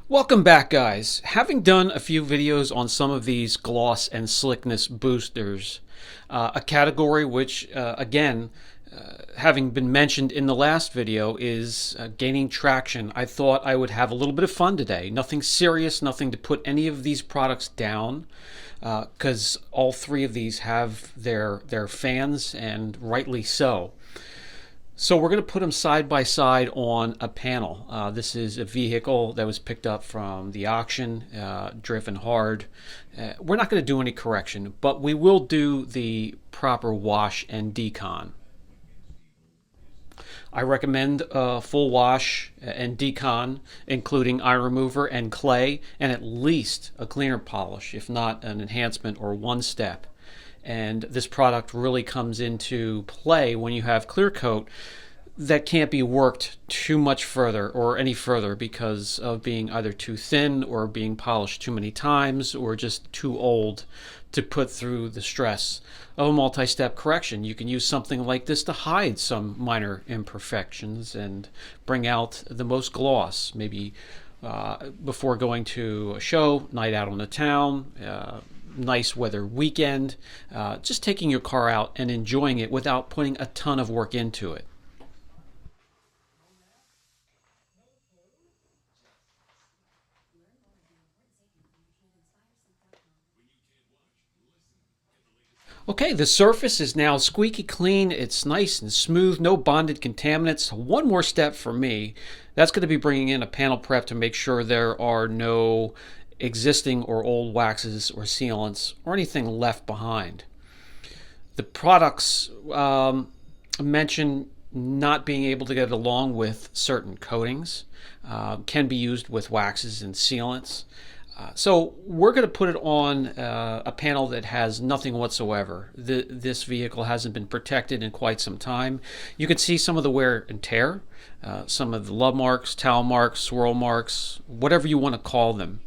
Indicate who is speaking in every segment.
Speaker 1: Welcome back, guys. Having done a few videos on some of these gloss and slickness boosters, a category which, again, having been mentioned in the last video, is gaining traction, I thought I would have a little bit of fun today. Nothing serious, nothing to put any of these products down, because all three of these have their fans, and rightly so. So we're going to put them side by side on a panel. This is a vehicle that was picked up from the auction, driven hard. We're not going to do any correction, but we will do the proper wash and decon. I recommend a full wash and decon, including eye remover and clay, and at least a cleaner polish, if not an enhancement or one step. And this product really comes into play when you have clear coat that can't be worked too much further or any further because of being either too thin or being polished too many times or just too old to put through the stress of a multi-step correction. You can use something like this to hide some minor imperfections and bring out the most gloss, maybe before going to a show, night out on the town, nice weather weekend, just taking your car out and enjoying it without putting a ton of work into it. Okay, the surface is now squeaky clean. It's nice and smooth, no bonded contaminants. One more step for me. That's going to be bringing in a panel prep to make sure there are no existing or old waxes or sealants or anything left behind. The products mention not being able to get along with certain coatings, can be used with waxes and sealants. So we're going to put it on a panel that has nothing whatsoever. This vehicle hasn't been protected in quite some time. You can see some of the wear and tear, some of the love marks, towel marks, swirl marks, whatever you want to call them.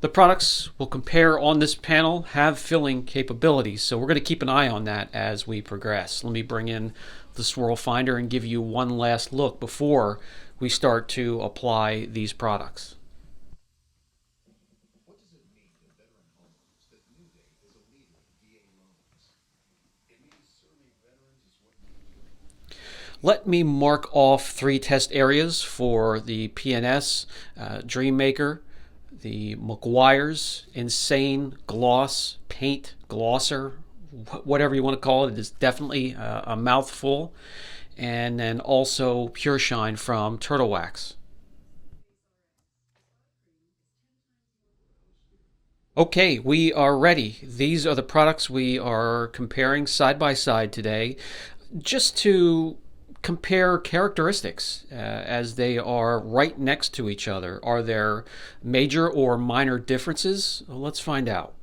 Speaker 1: The products we'll compare on this panel have filling capabilities, so we're going to keep an eye on that as we progress. Let me bring in the swirl finder and give you one last look before we start to apply these products. Let me mark off 3 test areas for the PNS, Dream Maker, the Meguiars, Insane Gloss, Paint, Glosser, whatever you want to call it. It is definitely a mouthful. And then also Pure Shine from Turtle Wax. Okay, we are ready. These are the products we are comparing side by side today, just to compare characteristics as they are right next to each other. Are there major or minor differences? Well, let's find out.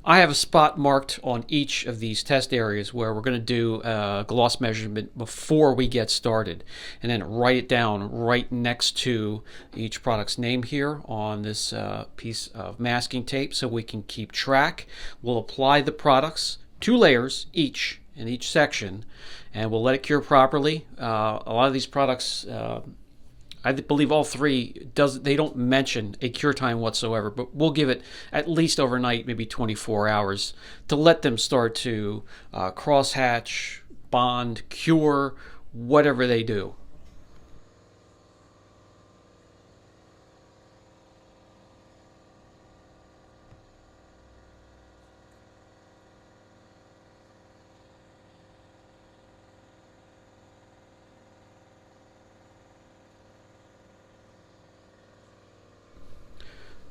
Speaker 1: I have a spot marked on each of these test areas where we're going to do a gloss measurement before we get started, and then write it down right next to each product's name here on this piece of masking tape so we can keep track. We'll apply the products, 2 layers each in each section, and we'll let it cure properly. A lot of these products, I believe all 3, they don't mention a cure time whatsoever, but we'll give it at least overnight, maybe 24 hours, to let them start to crosshatch, bond, cure, whatever they do.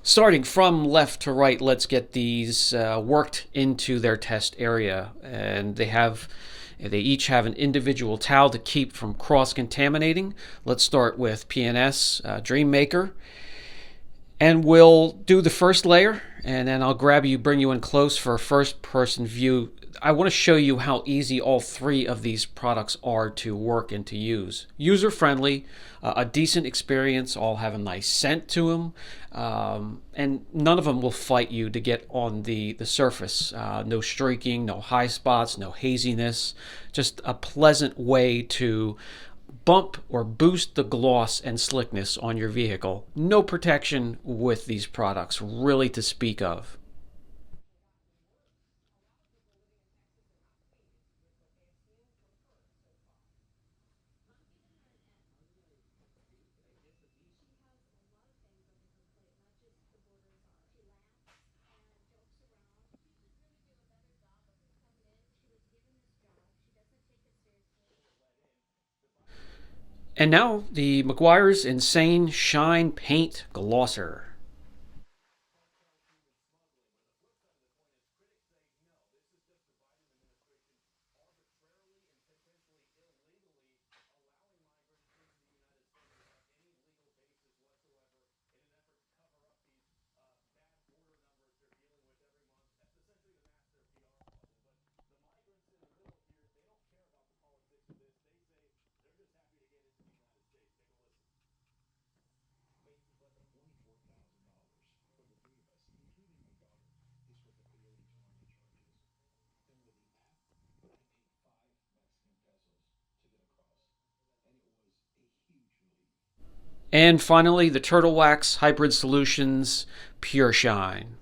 Speaker 1: Starting from left to right, let's get these worked into their test area. And they each have an individual towel to keep from cross-contaminating. Let's start with PNS Dream Maker. And we'll do the first layer, and then I'll grab you, bring you in close for a first-person view. I want to show you how easy all 3 of these products are to work and to use. User-friendly, a decent experience, all have a nice scent to them, and none of them will fight you to get on the surface. No streaking, no high spots, no haziness, just a pleasant way to bump or boost the gloss and slickness on your vehicle. No protection with these products, really, to speak of. And now the Meguiars Insane Shine Paint Glosser. And finally, the Turtle Wax Hybrid Solutions Pure Shine.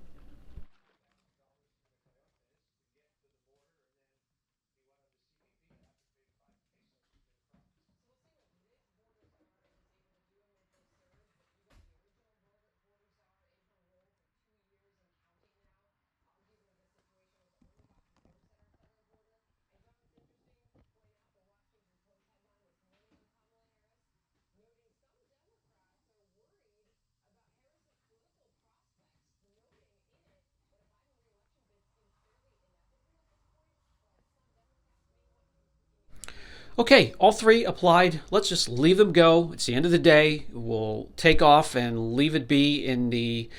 Speaker 1: Okay, all three applied. Let's just leave them go. It's the end of the day. We'll take off and leave it be in the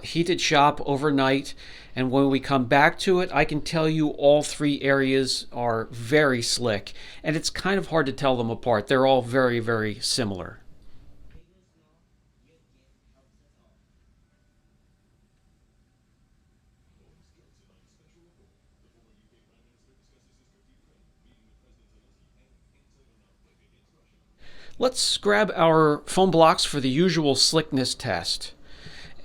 Speaker 1: heated shop overnight. And when we come back to it, I can tell you all three areas are very slick. And it's kind of hard to tell them apart. They're all very, very similar. Let's grab our foam blocks for the usual slickness test.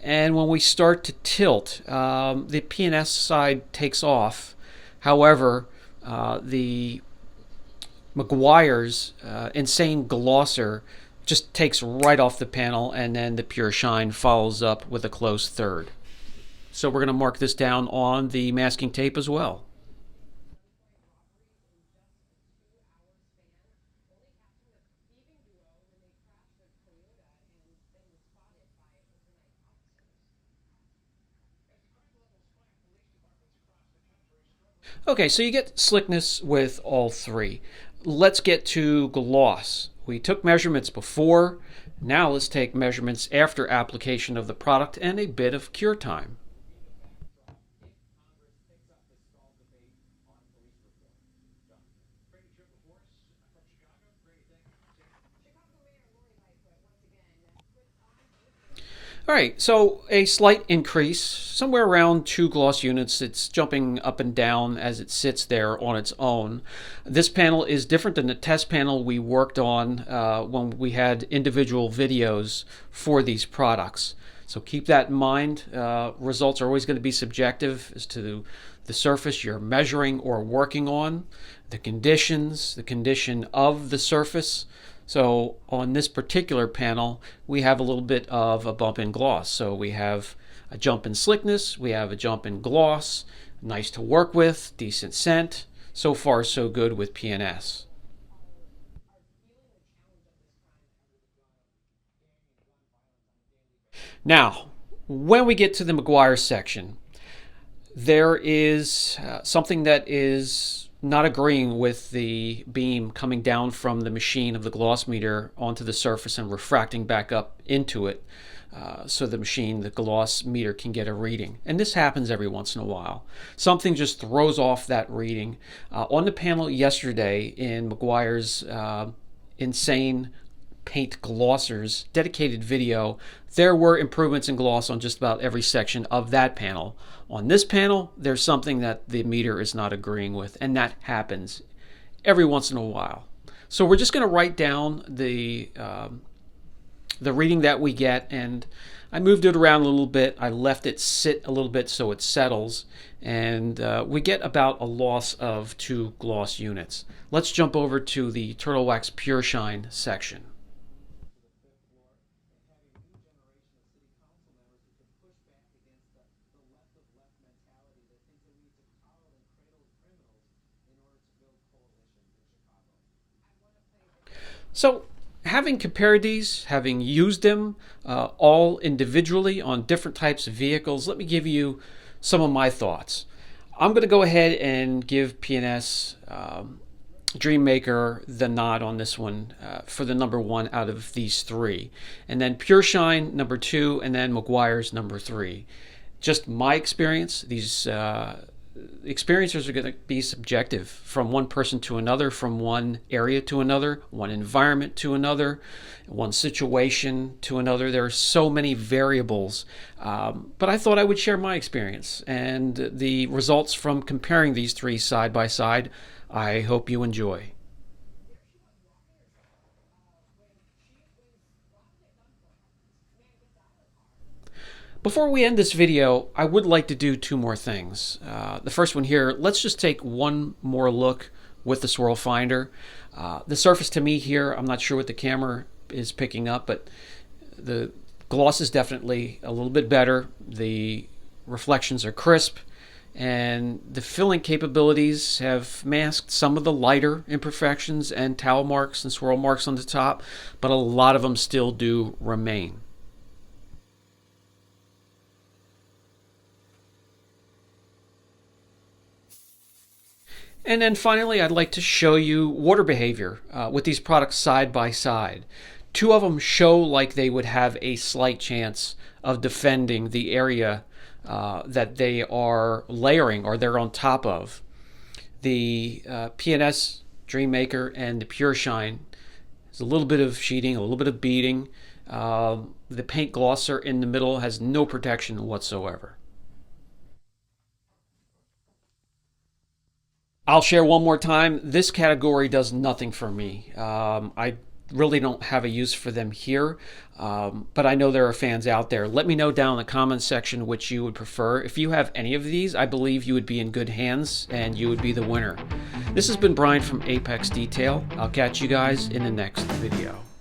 Speaker 1: And when we start to tilt, the P&S side takes off. However, the Meguiar's Insane Glosser just takes right off the panel, and then the Pure Shine follows up with a close third. So we're going to mark this down on the masking tape as well. Okay, so you get slickness with all three. Let's get to gloss. We took measurements before. Now let's take measurements after application of the product and a bit of cure time. All right, so a slight increase, somewhere around 2 gloss units. It's jumping up and down as it sits there on its own. This panel is different than the test panel we worked on when we had individual videos for these products. So keep that in mind. Results are always going to be subjective as to the surface you're measuring or working on, the conditions, the condition of the surface. So on this particular panel, we have a little bit of a bump in gloss. So we have a jump in slickness, we have a jump in gloss, nice to work with, decent scent. So far, so good with P&S. Now, when we get to the Meguiar section, there is something that is not agreeing with the beam coming down from the machine of the gloss meter onto the surface and refracting back up into it, so the machine, the gloss meter, can get a reading. And this happens every once in a while. Something just throws off that reading. On the panel yesterday in Meguiar's Insane Paint Glossers dedicated video, there were improvements in gloss on just about every section of that panel. On this panel, there's something that the meter is not agreeing with, and that happens every once in a while. So we're just going to write down the reading that we get, and I moved it around a little bit. I left it sit a little bit so it settles, and we get about a loss of 2 gloss units. Let's jump over to the Turtle Wax Pure Shine section. So, having compared these, having used them all individually on different types of vehicles, let me give you some of my thoughts. I'm going to go ahead and give P&S Dream Maker the nod on this one for the number 1 out of these 3. And then Pure Shine number 2, and then Meguiars number 3. Just my experience, these experiencers are going to be subjective from one person to another, from one area to another, one environment to another, one situation to another. There are so many variables, but I thought I would share my experience and the results from comparing these 3 side by side. I hope you enjoy. Before we end this video, I would like to do 2 more things. The first one here, let's just take one more look with the swirl finder. The surface to me here, I'm not sure what the camera is picking up, but the gloss is definitely a little bit better. The reflections are crisp, and the filling capabilities have masked some of the lighter imperfections and towel marks and swirl marks on the top, but a lot of them still do remain. And then finally, I'd like to show you water behavior with these products side by side. 2 of them show like they would have a slight chance of defending the area that they are layering or they're on top of. The P&S Dream Maker and the Pure Shine, there's a little bit of sheeting, a little bit of beading. The paint glosser in the middle has no protection whatsoever. I'll share one more time. This category does nothing for me. I really don't have a use for them here, but I know there are fans out there. Let me know down in the comments section which you would prefer. If you have any of these, I believe you would be in good hands and you would be the winner. This has been Brian from Apex Detail. I'll catch you guys in the next video.